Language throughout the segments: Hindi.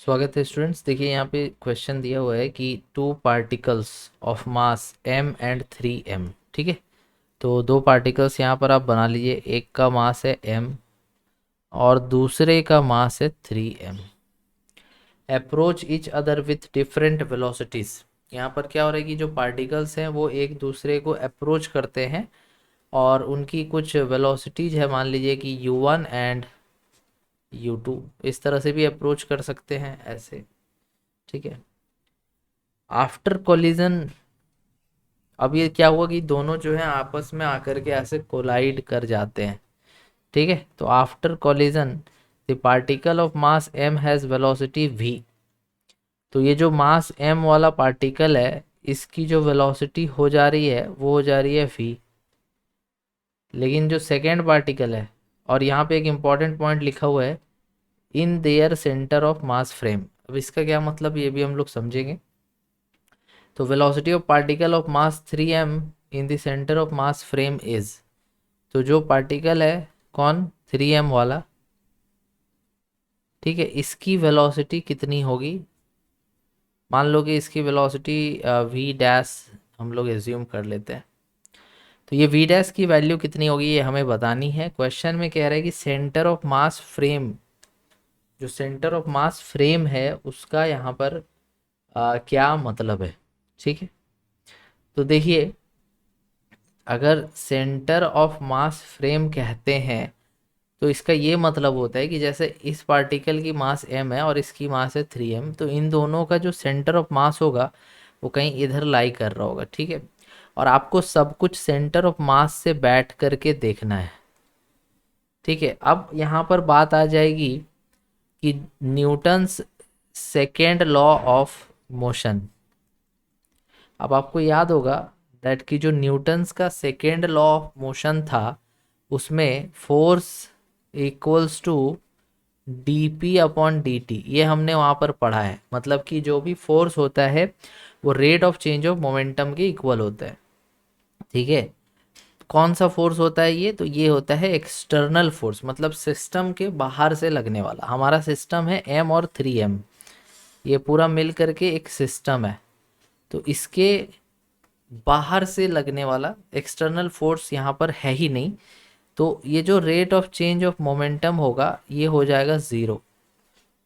स्वागत है स्टूडेंट्स। देखिए यहाँ पे क्वेश्चन दिया हुआ है कि two particles of mass m and 3m। ठीक है, तो दो पार्टिकल्स यहाँ पर आप बना लीजिए। एक का मास है m और दूसरे का मास है 3m। Approach each other with different velocities. यहाँ पर क्या हो रहा है कि जो पार्टिकल्स हैं वो एक दूसरे को अप्रोच करते हैं और उनकी कुछ वेलोसिटीज है। मान लीजिए कि u1 एंड u2, इस तरह से भी अप्रोच कर सकते हैं ऐसे। ठीक है, आफ्टर कोलिजन अब ये क्या हुआ कि दोनों जो है आपस में आकर के ऐसे कोलाइड कर जाते हैं। ठीक है, तो after collision the particle of mass m has velocity v। तो ये जो मास m वाला पार्टिकल है इसकी जो वेलोसिटी हो जा रही है वो हो जा रही है v। लेकिन जो सेकेंड पार्टिकल है, और यहाँ पे एक इम्पॉर्टेंट पॉइंट लिखा हुआ है, in their centre of mass frame. अब इसका क्या मतलब ये भी हम लोग समझेंगे। तो velocity of particle of mass 3m in the centre of mass frame is. तो जो पार्टिकल है कौन, 3m वाला, ठीक है, इसकी वेलोसिटी कितनी होगी। मान लो कि इसकी वेलोसिटी v डैश हम लोग एज्यूम कर लेते हैं। तो ये v डैश की वैल्यू कितनी होगी ये हमें बतानी है। क्वेश्चन में कह रहा है कि सेंटर ऑफ मास फ्रेम, जो सेंटर ऑफ मास फ्रेम है उसका यहाँ पर क्या मतलब है। ठीक है, तो देखिए, अगर सेंटर ऑफ मास फ्रेम कहते हैं तो इसका ये मतलब होता है कि जैसे इस पार्टिकल की मास m है और इसकी मास है 3m, तो इन दोनों का जो सेंटर ऑफ मास होगा वो कहीं इधर लाई कर रहा होगा। ठीक है, और आपको सब कुछ सेंटर ऑफ मास से बैठ करके देखना है। ठीक है, अब यहाँ पर बात आ जाएगी कि Newton's second law of motion. अब आपको याद होगा दैट कि जो न्यूटन्स का सेकेंड लॉ ऑफ मोशन था उसमें force equals to d p upon d t, ये हमने वहाँ पर पढ़ा है। मतलब कि जो भी फोर्स होता है वो rate of change of momentum के इक्वल होता है। ठीक है, कौन सा फोर्स होता है ये, तो ये होता है एक्सटर्नल फोर्स, मतलब सिस्टम के बाहर से लगने वाला। हमारा सिस्टम है m और 3m, ये पूरा मिल करके एक सिस्टम है। तो इसके बाहर से लगने वाला एक्सटर्नल फोर्स यहाँ पर है ही नहीं। तो ये जो rate of change of momentum होगा ये हो जाएगा ज़ीरो।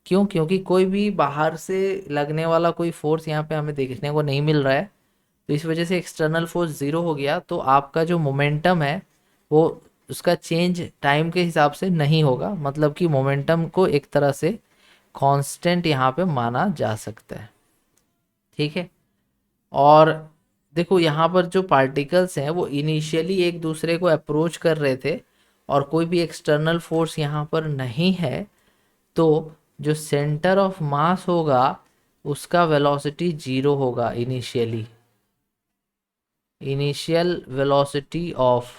क्यों, क्योंकि कोई भी बाहर से लगने वाला कोई फोर्स यहाँ पे हमें देखने को नहीं मिल रहा है। तो इस वजह से एक्सटर्नल फोर्स ज़ीरो हो गया। तो आपका जो मोमेंटम है वो उसका चेंज टाइम के हिसाब से नहीं होगा। मतलब कि मोमेंटम को एक तरह से कांस्टेंट यहाँ पे माना जा सकता है। ठीक है, और देखो यहाँ पर जो पार्टिकल्स हैं वो इनिशियली एक दूसरे को अप्रोच कर रहे थे और कोई भी एक्सटर्नल फोर्स यहाँ पर नहीं है। तो जो सेंटर ऑफ मास होगा उसका वेलोसिटी जीरो होगा। Initial velocity of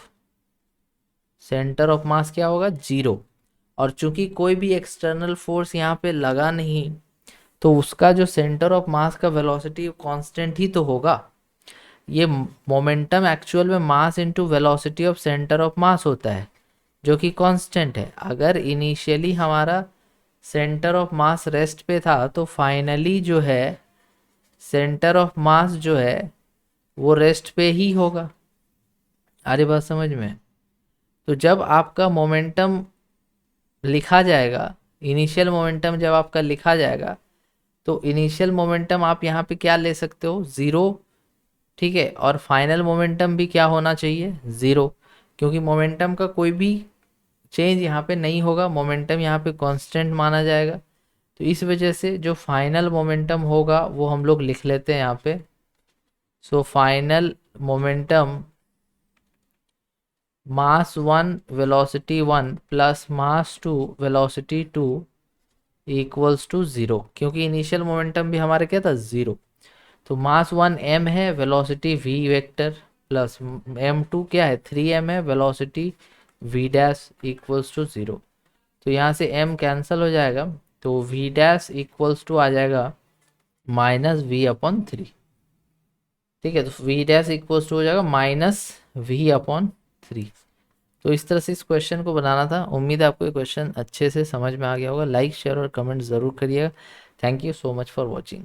centre of mass क्या होगा, जीरो। और चूंकि कोई भी एक्सटर्नल फोर्स यहाँ पे लगा नहीं तो उसका जो सेंटर ऑफ मास का वेलोसिटी कांस्टेंट ही तो होगा। ये मोमेंटम एक्चुअल में mass into velocity of centre of mass होता है जो कि कांस्टेंट है। अगर इनिशियली हमारा सेंटर ऑफ मास रेस्ट पे था तो फाइनली जो है सेंटर ऑफ मास जो है वो रेस्ट पे ही होगा। अरे बात समझ में। तो जब आपका मोमेंटम लिखा जाएगा, इनिशियल मोमेंटम जब आपका लिखा जाएगा तो इनिशियल मोमेंटम आप यहाँ पे क्या ले सकते हो, ज़ीरो। ठीक है, और फाइनल मोमेंटम भी क्या होना चाहिए, ज़ीरो। क्योंकि मोमेंटम का कोई भी चेंज यहाँ पे नहीं होगा, मोमेंटम यहाँ पे कांस्टेंट माना जाएगा। तो इस वजह से जो फाइनल मोमेंटम होगा वो हम लोग लिख लेते हैं यहाँ पे। So final momentum mass 1 velocity 1 plus mass 2 velocity 2 equals to zero. क्योंकि इनिशियल मोमेंटम भी हमारे क्या था, ज़ीरो। तो मास 1 m है, velocity v vector, plus m2 क्या है, 3m है, velocity v dash equals to zero. तो यहाँ से m कैंसिल हो जाएगा तो v डैश इक्वल्स टू आ जाएगा माइनस v अपॉन 3। ठीक है, तो v डैश इक्वल्स टू हो जाएगा माइनस v अपॉन 3। तो इस तरह से इस क्वेश्चन को बनाना था। उम्मीद है आपको ये क्वेश्चन अच्छे से समझ में आ गया होगा। लाइक शेयर और कमेंट ज़रूर करिएगा। Thank you so much for watching.